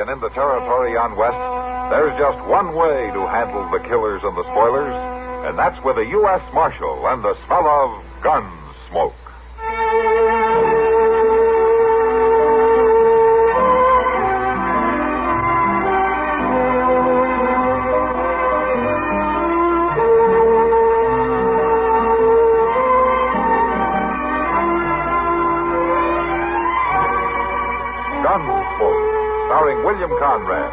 and in the territory on West, there's just one way to handle the killers and the spoilers, and that's with a U.S. Marshal and the smell of Gunsmoke. Gunsmoke, starring William Conrad,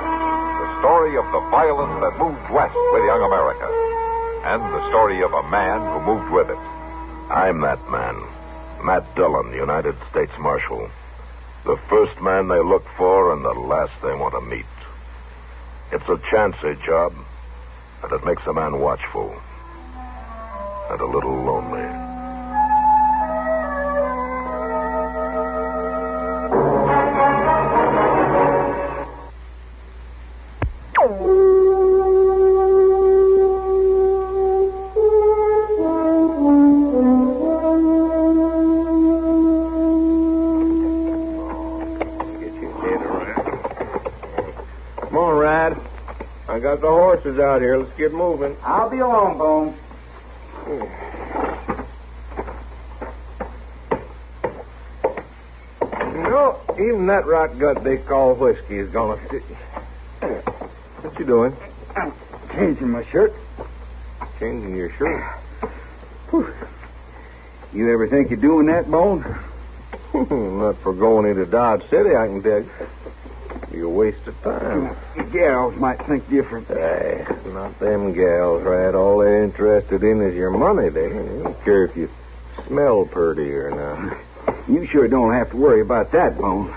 the story of the violence that moved west with young America, and the story of a man who moved with it. I'm that man, Matt Dillon, United States Marshal. The first man they look for and the last they want to meet. It's a chancy job, and it makes a man watchful and a little lonely. I got the horses out here. Let's get moving. I'll be along, Bones. You know, even that rot gut they call whiskey is gonna fit you. What you doing? I'm changing my shirt. Changing your shirt? Whew. You ever think of doing that, Bones? Not for going into Dodge City, I can tell you. Be a waste of time. The gals might think different. Hey, not them gals, Rat. All they're interested in is your money. They don't care if you smell purty or not. You sure don't have to worry about that, Bones.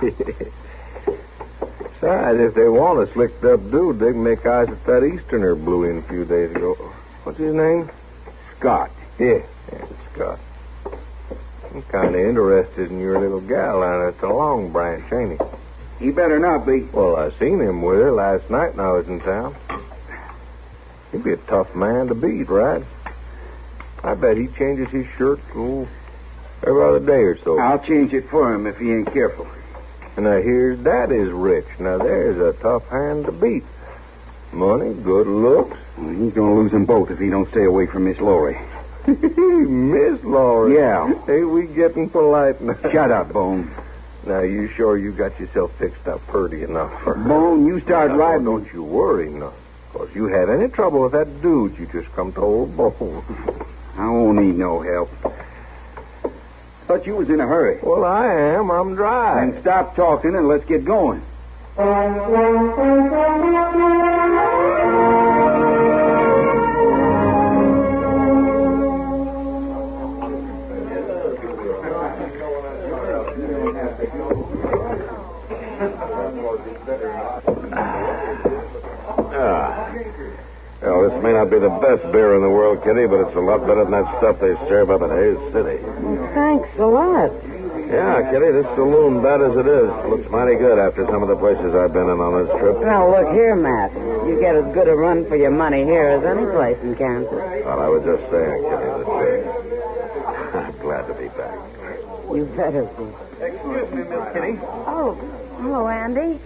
Besides, if they want a slicked up dude, they can make eyes at that Easterner blew in a few days ago. What's his name? Scott. Yeah, Scott. I'm kind of interested in your little gal down at the Long Branch, ain't he? He better not be. Well, I seen him with her last night when I was in town. He'd be a tough man to beat, right? I bet he changes his shirt every other day or so. I'll change it for him if he ain't careful. And I hear Dad is rich. Now, there's a tough hand to beat. Money, good looks. Well, he's going to lose them both if he don't stay away from Miss Laurie. Miss Laurie? Yeah. Hey, we getting polite now. Shut up, Bone. Now, you sure you got yourself fixed up purty enough for her? Bone, you start riding. Don't you worry none. Because you had any trouble with that dude, you just come to old Bone. I won't need no help. Thought you was in a hurry. Well, I am. I'm dry. Then stop talking and let's get going. Well, this may not be the best beer in the world, Kitty, but it's a lot better than that stuff they serve up at Hayes City. Thanks a lot. Yeah, Kitty, this saloon, bad as it is, looks mighty good after some of the places I've been in on this trip. Now, look here, Matt. You get as good a run for your money here as any place in Kansas. Well, I was just saying, Kitty, that I'm glad to be back. You better be. Excuse me, Miss Kitty. Oh, hello, Andy.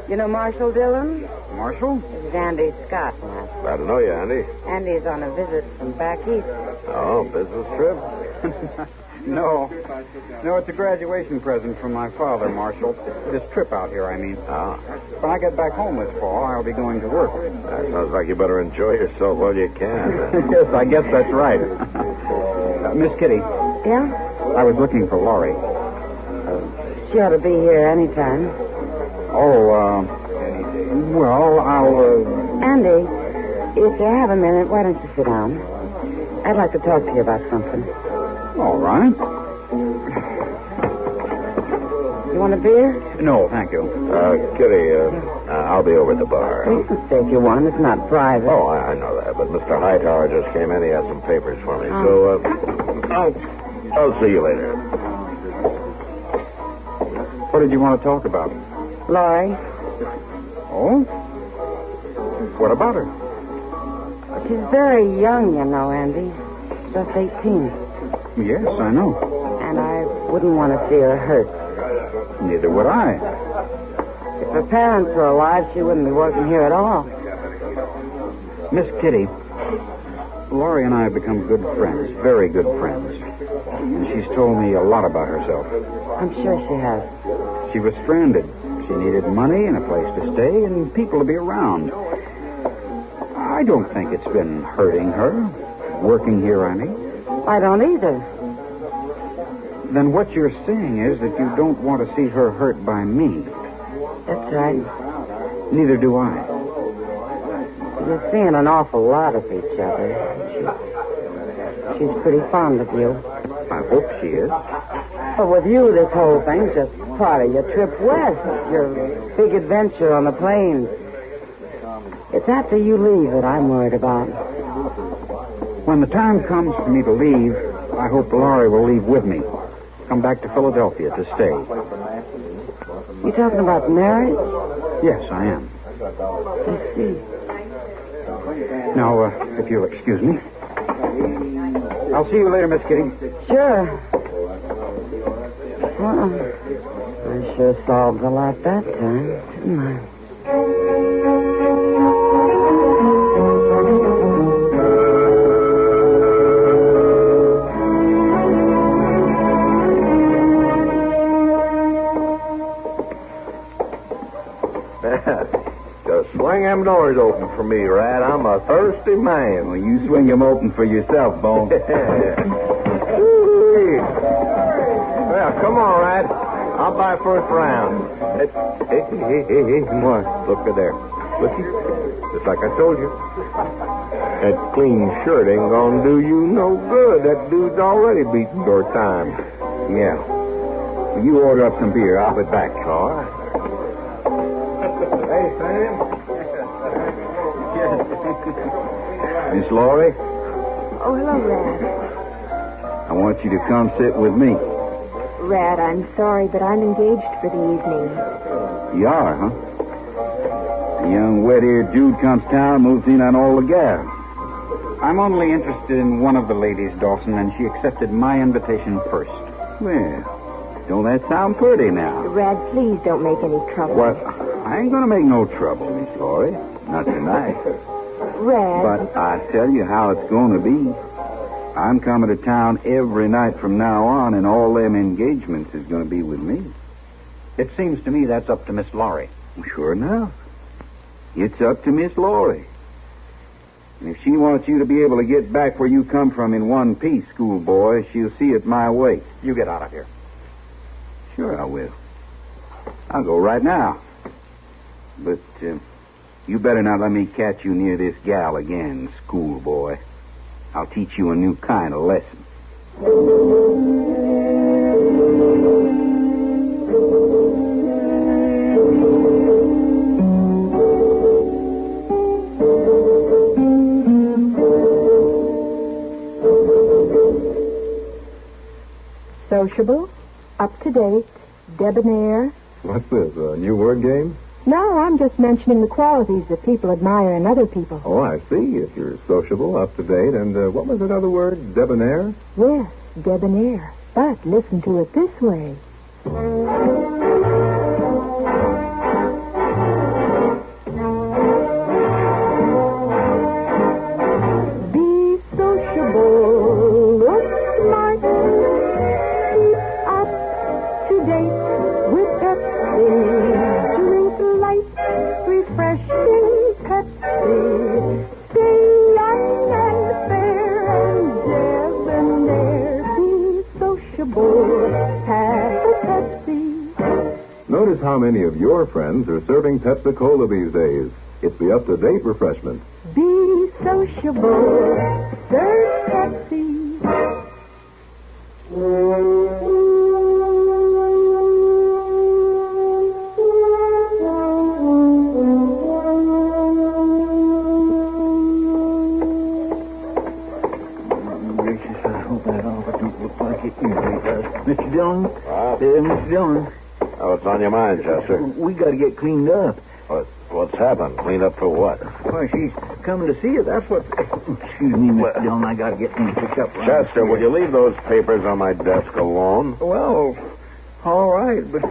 You know Marshal Dillon? Marshal? This is Andy Scott, Matt. Glad to know you, Andy. Andy's on a visit from back east. Oh, business trip? No, it's a graduation present from my father, Marshal. This trip out here, I mean. Ah. When I get back home this fall, I'll be going to work. That sounds like you better enjoy yourself while you can. Yes, I guess that's right. Miss Kitty, Yeah? I was looking for Laurie. She ought to be here any time. Well, I'll, Andy, if you have a minute, why don't you sit down? I'd like to talk to you about something. All right. You want a beer? No, thank you. Kitty, I'll be over at the bar. We can take you one. It's not private. Oh, I know that, but Mr. Hightower just came in. He has some papers for me. So, I'll see you later. What did you want to talk about? Laurie, Oh? What about her? she's very young, you know, Andy. Just 18. Yes, I know. And I wouldn't want to see her hurt. Neither would I. her parents were alive, she wouldn't be working here at all. Miss Kitty, Laurie and I have become good friends, very good friends. And she's told me a lot about herself. I'm sure she has. She was stranded. She needed money and a place to stay and people to be around. I don't think it's been hurting her, working here, I mean. I don't either. Then what you're saying is that you don't want to see her hurt by me. That's right. Neither do I. You're seeing an awful lot of each other. She's pretty fond of you. I hope she is. But with you, this whole thing's just part of your trip west, your big adventure on the plains. It's after you leave that I'm worried about. When the time comes for me to leave, I hope Laurie will leave with me. Come back to Philadelphia to stay. You talking about marriage? Yes, I am. I see. Now, if you'll excuse me. I'll see you later, Miss Kitty. Sure. Well, I sure solved a lot that time, didn't I? Just swing them doors open for me, Rat. I'm a thirsty man. Well, you swing them open for yourself, Bone. Well, come on, Rat. I'll buy first round. Hey. What? Look at there. Looky. Just like I told you. That clean shirt ain't gonna do you no good. That dude's already beating your time. Yeah. Well, you order up some beer. I'll be back. All right. Hey, Sam. Miss Laurie, Oh, hello, Rad. I want you to come sit with me. Rad, I'm sorry, but I'm engaged for the evening. You are, huh? A young wet-eared dude comes to town and moves in on all the gal. I'm only interested in one of the ladies, Dawson, and she accepted my invitation first. Well, don't that sound pretty now? Rad, please don't make any trouble. What? I ain't gonna make no trouble, Miss Laurie. Not tonight. Rad. But I tell you how it's gonna be. I'm coming to town every night from now on, and all them engagements is gonna be with me. It seems to me that's up to Miss Laurie. Sure enough. It's up to Miss Laurie. And if she wants you to be able to get back where you come from in one piece, schoolboy, she'll see it my way. You get out of here. Sure I will. I'll go right now. But you better not let me catch you near this gal again, schoolboy. I'll teach you a new kind of lesson. Sociable, up-to-date, debonair. What's this, a new word game? No, I'm just mentioning the qualities that people admire in other people. Oh, I see. If you're sociable, up to date, and what was another word? Debonair? Yes, debonair. But listen to it this way. Be sociable, look smart, keep up to date with Pepsi, drink light, refreshing Pepsi, stay young and fair and debonair, be sociable, have a Pepsi. Notice how many of your friends are serving Pepsi-Cola these days. It's the up-to-date refreshment. Be sociable, serve Pepsi. Gracious, I hope that offer don't look like it usually does. Mr. Dillon? Mr. Dillon, What's on your mind, Chester? we got to get cleaned up. What's happened? Clean up for what? Why, she's coming to see you. That's what... Excuse me, Mr. Dillon. I got to get things picked up. Chester, will you leave those papers on my desk alone? Well, all right, but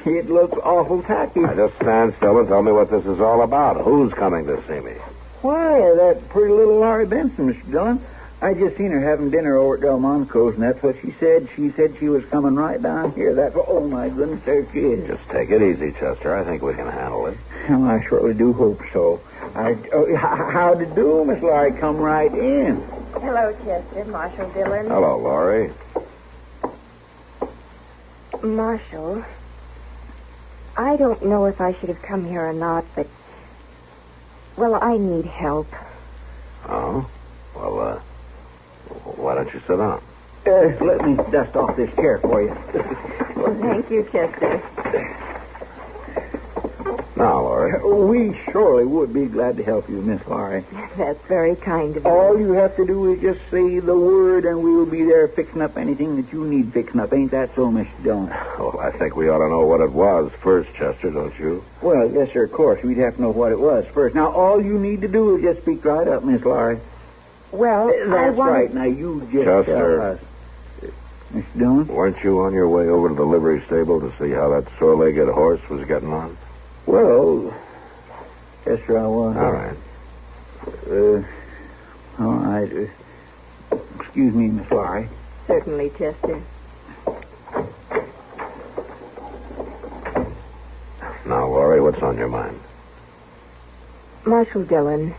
It looks awful tacky. Now, just stand still and tell me what this is all about. Who's coming to see me? Why, that pretty little Laurie Benson, Mr. Dillon. I just seen her having dinner over at Delmonico's, and that's what she said. She said she was coming right down here. That's what, oh, my goodness, there she is. Just take it easy, Chester. I think we can handle it. Well, I surely do hope so. How'd you do, Miss Laurie? Come right in. Hello, Chester. Marshal Dillon. Hello, Laurie. Marshal, I don't know if I should have come here or not, but, well, I need help. Oh? Well, why don't you sit down? Let me dust off this chair for you. Well, thank you, Chester. Now, Laurie. We surely would be glad to help you, Miss Laurie. That's very kind of you. All you have to do is just say the word, and we will be there fixing up anything that you need fixing up. Ain't that so, Mr. Dillon? Well, I think we ought to know what it was first, Chester, don't you? Well, yes, sir, of course. We'd have to know what it was first. Now, all you need to do is just speak right up, Miss Laurie. Well, That's right. Now, you just Chester. tell us. Mr. Dillon? Weren't you on your way over to the livery stable to see how that sore-legged horse was getting on? Well, yes, sir, I was. All right. All right. Excuse me, Miss Laurie. Certainly, Chester. Now, Laurie, what's on your mind? Marshal Dillon,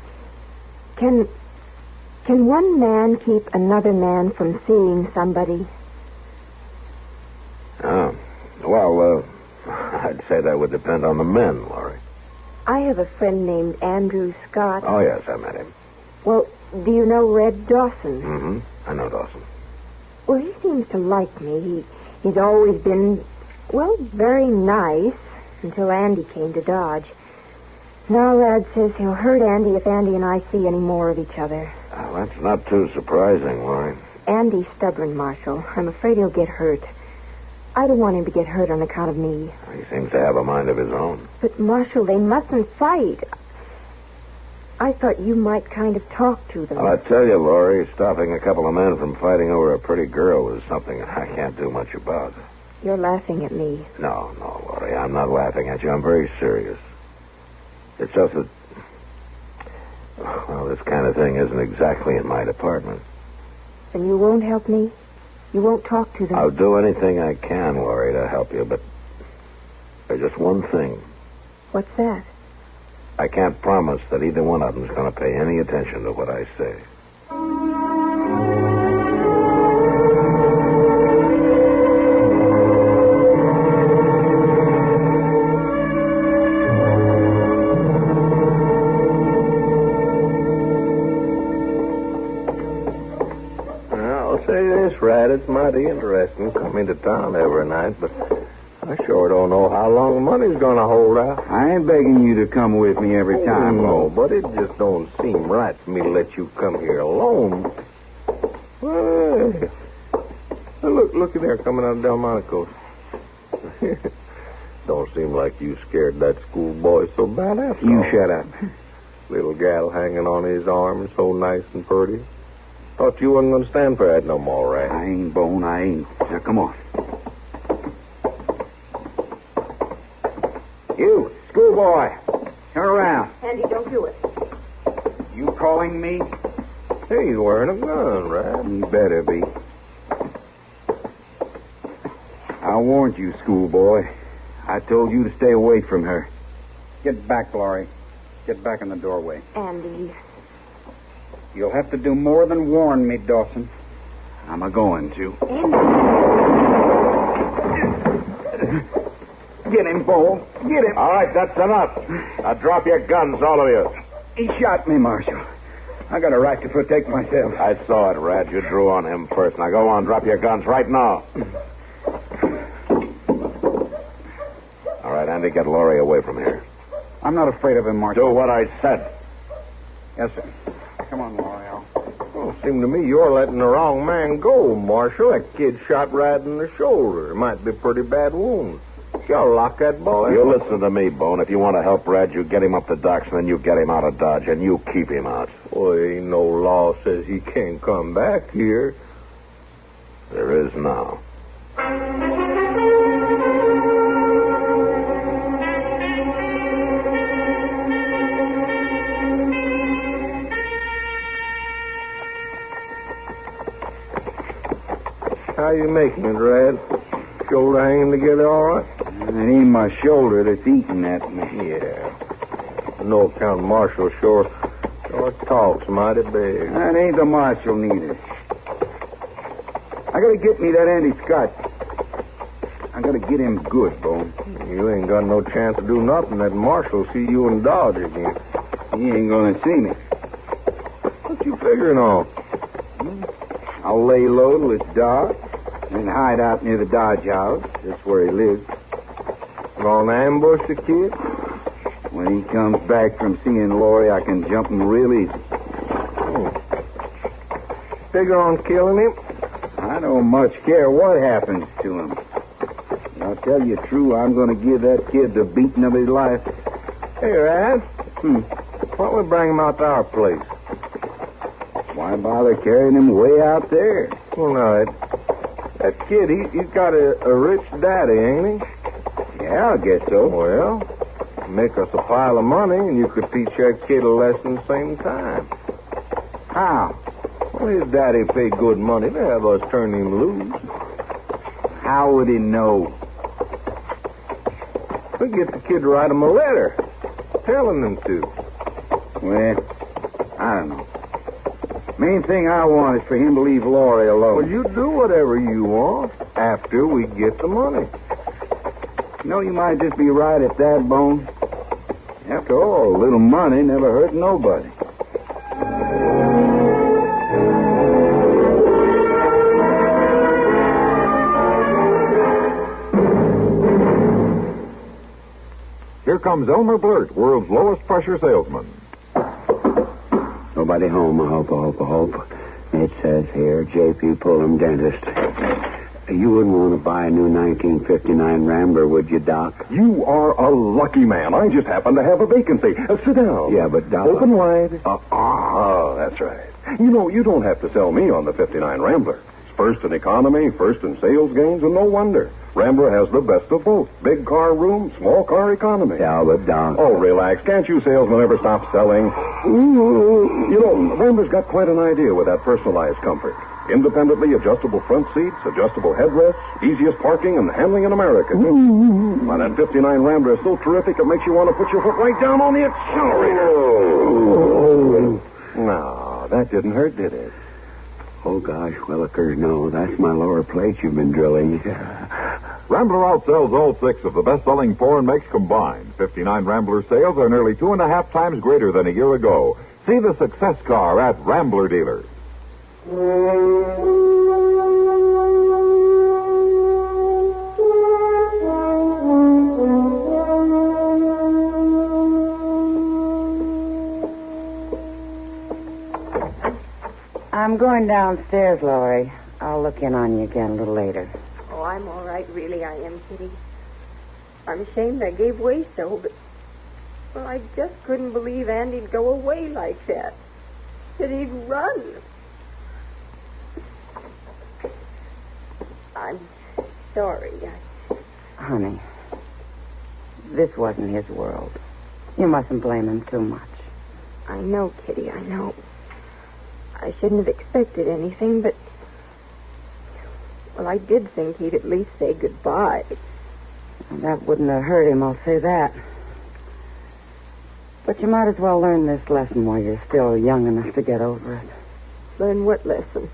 can one man keep another man from seeing somebody? Oh. Well, I'd say that would depend on the men, Laurie. I have a friend named Andrew Scott. Oh, yes, I met him. Well, do you know Red Dawson? Mm-hmm. I know Dawson. Well, he seems to like me. He's always been, well, very nice until Andy came to Dodge. Now, Rad says he'll hurt Andy if Andy and I see any more of each other. Oh, that's not too surprising, Laurie. Andy's stubborn, Marshal. I'm afraid he'll get hurt. I don't want him to get hurt on account of me. He seems to have a mind of his own. But, Marshal, they mustn't fight. I thought you might kind of talk to them. Well, I tell you, Laurie, stopping a couple of men from fighting over a pretty girl is something I can't do much about. You're laughing at me. No, Laurie, I'm not laughing at you. I'm very serious. It's just that, well, this kind of thing isn't exactly in my department. Then you won't help me? You won't talk to them? I'll do anything I can, Laurie, to help you, but there's just one thing. What's that? I can't promise that either one of them's going to pay any attention to what I say. Rat, it's mighty interesting coming to town every night, but I sure don't know how long the money's going to hold out. I ain't begging you to come with me every time, No, but it just don't seem right for me to let you come here alone. Well, look at there coming out of Delmonico's. Don't seem like you scared that schoolboy so bad after You all. shut up. Little gal hanging on his arm, so nice and pretty. Thought you wasn't going to stand for that no more, Rat. I ain't, Bone, I ain't. Now, come on. You, schoolboy, turn around. Andy, don't do it. You calling me? Hey, he's wearing a gun, Rat. You better be. I warned you, schoolboy. I told you to stay away from her. Get back, Laurie. Get back in the doorway. Andy. You'll have to do more than warn me, Dawson. I'm a-going to. Get him, Bo. Get him. All right, that's enough. Now drop your guns, all of you. He shot me, Marshal. I got a right to protect myself. I saw it, Rad. You drew on him first. Now go on, drop your guns right now. All right, Andy, get Laurie away from here. I'm not afraid of him, Marshal. Do what I said. Yes, sir. Come on, Laurie. Well, seemed to me you're letting the wrong man go, Marshal. That kid shot right in the shoulder. It might be a pretty bad wound. You'll lock that boy. You listen to me, Bone. If you want to help Rad, you get him up the docks, and then you get him out of Dodge, and you keep him out. Well, ain't no law says he can't come back here. There is now. you making it, Rad? Shoulder hanging together all right? It ain't my shoulder that's eating at me. Yeah. No account Marshal sure talks mighty big. That ain't the marshal neither. I gotta get me that Andy Scott. I gotta get him good, Bo. You ain't got no chance to do nothing. That Marshal see you in Dodge again. He ain't gonna see me. What you figuring on? I'll lay low till it's dark and hide out near the Dodge house. That's where he lives. Gonna ambush the kid? When he comes back from seeing Laurie, I can jump him real easy. Figure on killing him? I don't much care what happens to him. I'll tell you true, I'm going to give that kid the beating of his life. Hey, Rad. Why don't we bring him out to our place? Why bother carrying him way out there? Well, no, that kid, he's got a rich daddy, ain't he? Yeah, I guess so. Well, make us a pile of money, and you could teach that kid a lesson at the same time. How? Well, his daddy paid good money to have us turn him loose. How would he know? We get the kid to write him a letter, telling him to. Well, I don't know. Main thing I want is for him to leave Laurie alone. Well, you do whatever you want after we get the money. You know, you might just be right at that, Bone. After all, a little money never hurt nobody. Here comes Elmer Blurt, world's lowest pressure salesman. Nobody home, I hope. It says here, J.P. Pullum, dentist. You wouldn't want to buy a new 1959 Rambler, would you, Doc? You are a lucky man. I just happen to have a vacancy. Sit down. Yeah, but Doc... Open wide. That's right. You know, you don't have to sell me on the 59 Rambler. It's first in economy, first in sales gains, and no wonder. Rambler has the best of both. Big car room, small car economy. Yeah, but Doc... Oh, relax. Can't you salesmen ever stop selling? You know, Rambler's got quite an idea with that personalized comfort. Independently adjustable front seats, adjustable headrests, easiest parking and handling in America. Why, that 59 Rambler is so terrific it makes you want to put your foot right down on the accelerator. No, that didn't hurt, did it? Oh, gosh, Willikers, no. That's my lower plate you've been drilling. Rambler outsells all 6 of the best-selling foreign makes combined. 59 Rambler sales are nearly 2.5 times greater than a year ago. See the success car at Rambler dealers. I'm going downstairs, Laurie. I'll look in on you again a little later. Oh, I'm all right, really, I am, Kitty. I'm ashamed I gave way so, but... Well, I just couldn't believe Andy'd go away like that. That he'd run. I'm sorry. Honey, this wasn't his world. You mustn't blame him too much. I know, Kitty, I know. I shouldn't have expected anything, but... Well, I did think he'd at least say goodbye. That wouldn't have hurt him, I'll say that. But you might as well learn this lesson while you're still young enough to get over it. Learn what lesson?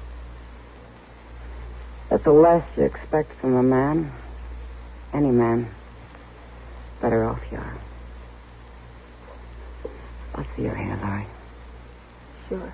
That the less you expect from a man, any man, better off you are. I'll see your hair, Laurie. Sure.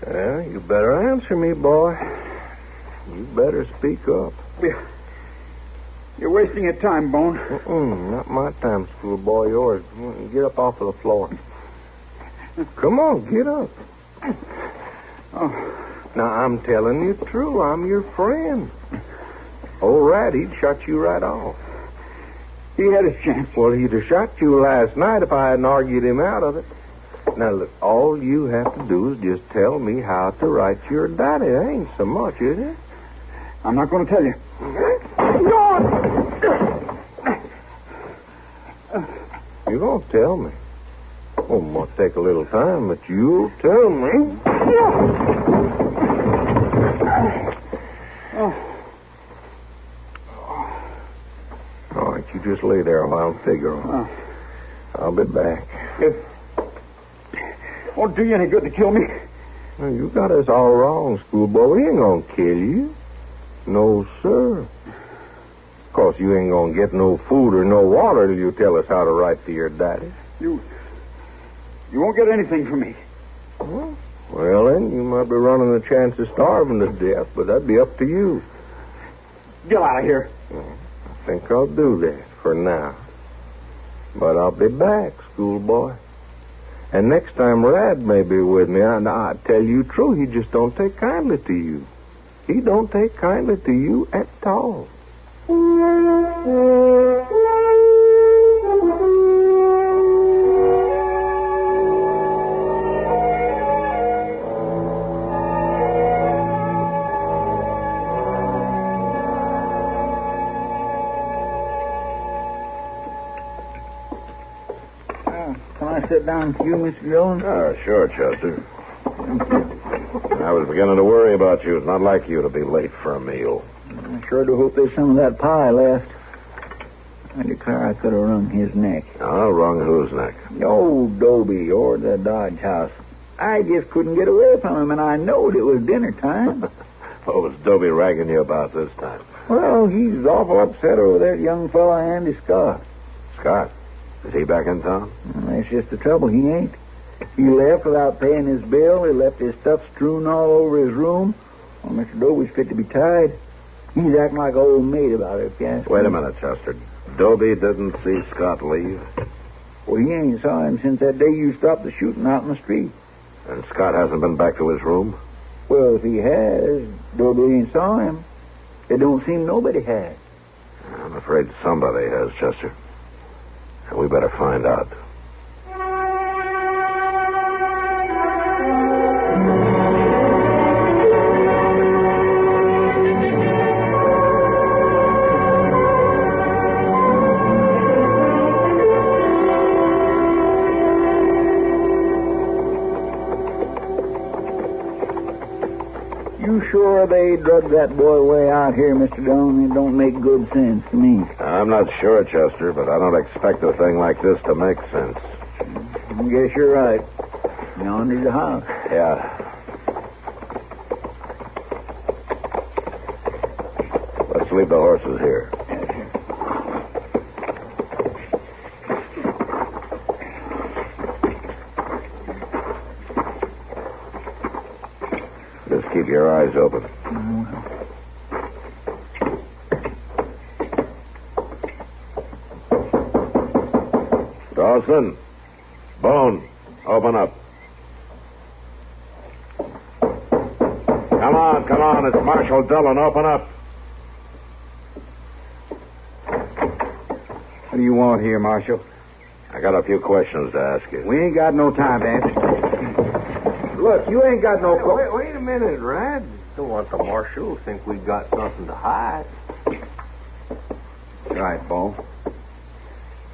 Well, you better answer me, boy. You better speak up. You're wasting your time, Bone. Not my time, schoolboy. Yours. Get up off of the floor. Come on, get up. Now, I'm telling you true. I'm your friend. Old Rat, he'd shut you right off. He had his chance. Well, he'd have shot you last night if I hadn't argued him out of it. Now, look, all you have to do is just tell me how to write your daddy. It ain't so much, is it? I'm not going to tell you. You don't tell me. Oh, it might take a little time, but you'll tell me. All right, you just lay there while I figure on it. I'll be back. It won't do you any good to kill me. Well, you got us all wrong, schoolboy. We ain't gonna kill you. No, sir. Of course, you ain't gonna get no food or no water till you tell us how to write to your daddy. You won't get anything from me. Well, then, you might be running the chance of starving to death, but that'd be up to you. Get out of here. I think I'll do that for now. But I'll be back, schoolboy. And next time Rad may be with me, and I tell you true, he just don't take kindly to you. He don't take kindly to you at all. Can I sit down with you, Mr. Dillon? Sure, Chester. I was beginning to worry about you. It's not like you to be late for a meal. I sure do hope there's some of that pie left. I declare I could have wrung his neck. Oh, wrung whose neck? Old Dobie or the Dodge House. I just couldn't get away from him, and I knowed it was dinner time. What was Dobie ragging you about this time? Well, he's awful upset over that young fella, Andy Scott. Scott? Is he back in town? Well, that's just the trouble. He ain't. He left without paying his bill. He left his stuff strewn all over his room. Well, Mr. Dobie's fit to be tied. He's acting like an old maid about it, if you ask me. Wait a minute, Chester. Dobie didn't see Scott leave? Well, he ain't saw him since that day you stopped the shooting out in the street. And Scott hasn't been back to his room? Well, if he has, Dobie ain't saw him. It don't seem nobody has. I'm afraid somebody has, Chester. And we better find out. You sure they drug that boy way out here, Mr. Dillon? It don't make good sense to me. I'm not sure, Chester, but I don't expect a thing like this to make sense. I guess you're right. Yonder's the house. Yeah. Let's leave the horses here. Just keep your eyes open. Dawson, Bone, open up. Come on, it's Marshal Dillon, open up. What do you want here, Marshal? I got a few questions to ask you. We ain't got no time to answer. Look, you ain't got no... Wait a minute, Rad. Don't want the marshal to think we got something to hide. Right, Bo.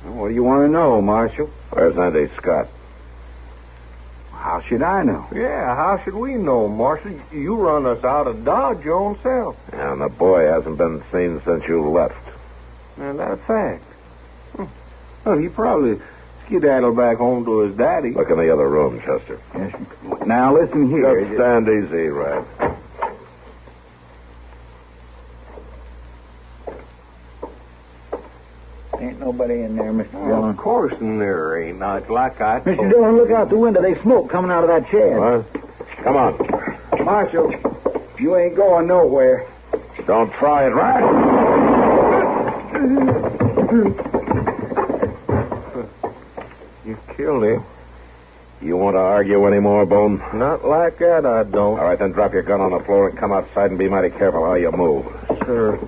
What do you want to know, Marshal? Where's Andy Scott? How should I know? Yeah, how should we know, Marshal? You run us out of Dodge your own self. And the boy hasn't been seen since you left. And that's a fact. Well, he probably skedaddled back home to his daddy. Look in the other room, Chester. Yes. Now, listen here. Just stand easy, Rad. Ain't nobody in there, Mr. Dillon. Of course there ain't. Not like I told Mr. Dillon, look out the window. There's smoke coming out of that shed. What? Come on. Marshal, you ain't going nowhere. Don't try it, Rad. You killed him. You want to argue anymore, Bone? Not like that, I don't. All right, then drop your gun on the floor and come outside and be mighty careful how you move. Sir.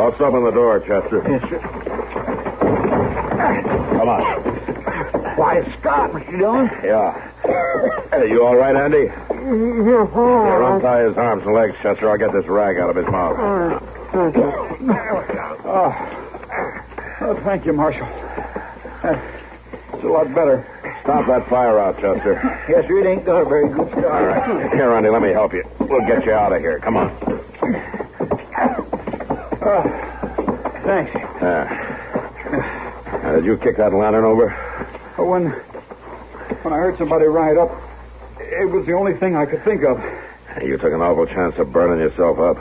Let's open the door, Chester. Yes, sir. Come on. Why, it's Scott, Mr. Dillon. Yeah. Hey, you all right, Andy? Here, Here, untie his arms and legs, Chester. I'll get this rag out of his mouth. Oh, thank you, Marshal. It's a lot better. Stomp that fire out, Chester. Yes, sir, it ain't got a very good start. All right. Here, Andy, let me help you. We'll get you out of here. Come on. Thanks. Did you kick that lantern over? When I heard somebody ride up, it was the only thing I could think of. You took an awful chance of burning yourself up.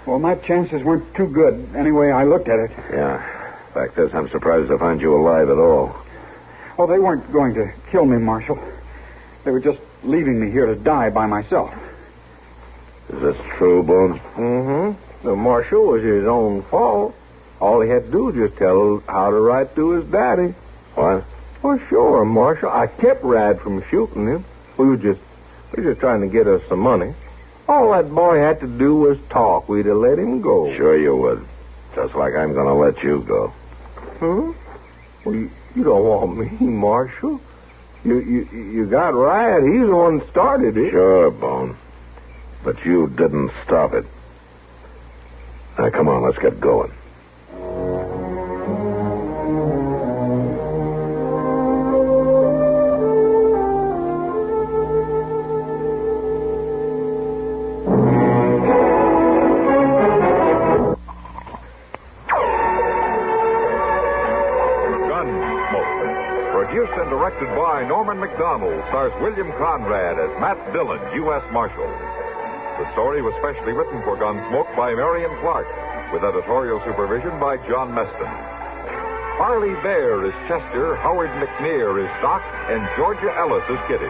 Well, my chances weren't too good. Anyway, I looked at it. Yeah. Fact is, I'm surprised to find you alive at all. Oh, they weren't going to kill me, Marshal. They were just leaving me here to die by myself. Is this true, Bones? Mm-hmm. The Marshal was his own fault. All he had to do was just tell how to ride to his daddy. What? Well, sure, Marshal. I kept Rad from shooting him. We were just trying to get us some money. All that boy had to do was talk. We'd have let him go. Sure you would. Just like I'm going to let you go. Huh? Well, you don't want me, Marshal. You got Rad. He's the one that started it. Sure, Bone. But you didn't stop it. Now, come on, let's get going. Produced and directed by Norman Macdonnell, stars William Conrad as Matt Dillon, U.S. Marshal. The story was specially written for Gunsmoke by Marion Clark, with editorial supervision by John Meston. Harley Bear is Chester, Howard McNear is Doc, and Georgia Ellis is Kitty.